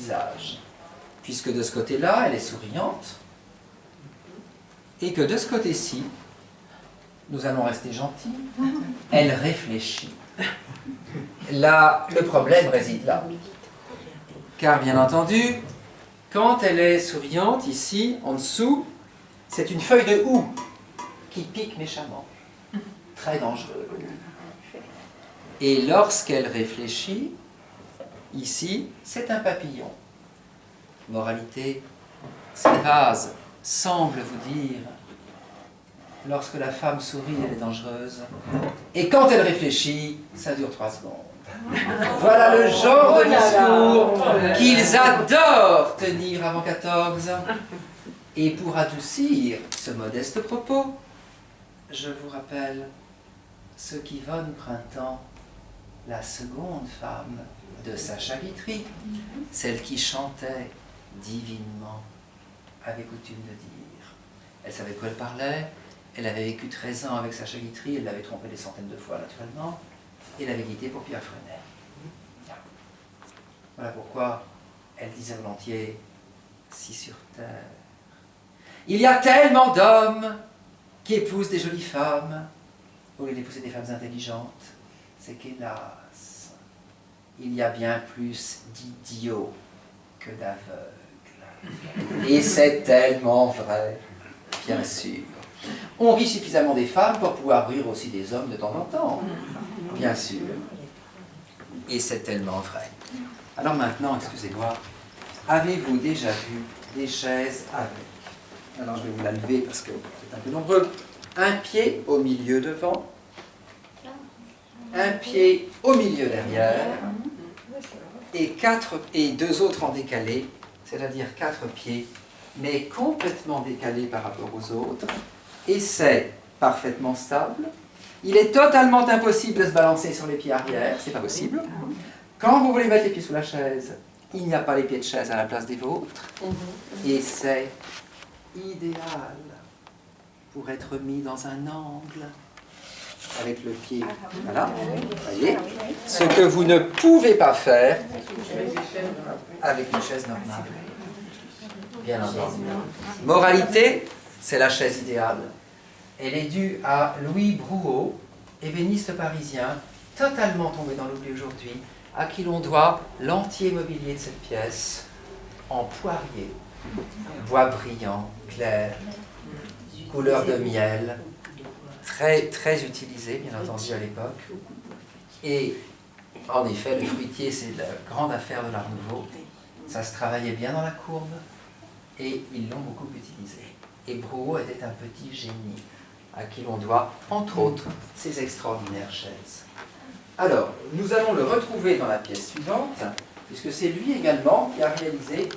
visage. Puisque de ce côté-là, elle est souriante, et que de ce côté-ci, nous allons rester gentils, elle réfléchit. Là, le problème réside là. Car bien entendu, quand elle est souriante, ici, en dessous, c'est une feuille de houx qui pique méchamment. Très dangereux. Et lorsqu'elle réfléchit, ici, c'est un papillon. Moralité, ces vases semblent vous dire, lorsque la femme sourit, elle est dangereuse. Et quand elle réfléchit, ça dure 3 secondes. Voilà le genre de discours qu'ils adorent tenir avant 14. Et pour adoucir ce modeste propos, je vous rappelle ce qu'Yvonne Printemps, la seconde femme de Sacha Guitry, celle qui chantait divinement, avait coutume de dire. Elle savait de quoi elle parlait, elle avait vécu 13 ans avec Sacha Guitry, elle l'avait trompé des centaines de fois naturellement, et l'avait quitté pour Pierre Freinet. Voilà pourquoi elle disait volontiers, si sur terre, il y a tellement d'hommes qui épousent des jolies femmes, au lieu d'épouser des femmes intelligentes, c'est qu'hélas, il y a bien plus d'idiots que d'aveugles. Et c'est tellement vrai, bien sûr. On rit suffisamment des femmes pour pouvoir rire aussi des hommes de temps en temps, bien sûr. Et c'est tellement vrai. Alors maintenant, excusez-moi, avez-vous déjà vu des chaises avec? Alors je vais vous la lever parce que c'est un peu nombreux. Un pied au milieu devant, un pied au milieu derrière, et 2 autres en décalé, c'est-à-dire 4 pieds, mais complètement décalés par rapport aux autres, et c'est parfaitement stable. Il est totalement impossible de se balancer sur les pieds arrière, c'est pas possible. Quand vous voulez mettre les pieds sous la chaise, il n'y a pas les pieds de chaise à la place des vôtres, et c'est idéal pour être mis dans un angle avec le pied. Voilà, vous voyez, ce que vous ne pouvez pas faire avec une chaise normale. Bien entendu. Moralité, c'est la chaise idéale. Elle est due à Louis Brouot, ébéniste parisien, totalement tombé dans l'oubli aujourd'hui, à qui l'on doit l'entier mobilier de cette pièce, en poirier, bois brillant, clair, couleur de miel, très, très utilisé, bien entendu, à l'époque. Et, en effet, le fruitier, c'est la grande affaire de l'Art Nouveau. Ça se travaillait bien dans la courbe, et ils l'ont beaucoup utilisé. Et Brouot était un petit génie, à qui l'on doit, entre autres, ces extraordinaires chaises. Alors, nous allons le retrouver dans la pièce suivante, puisque c'est lui également qui a réalisé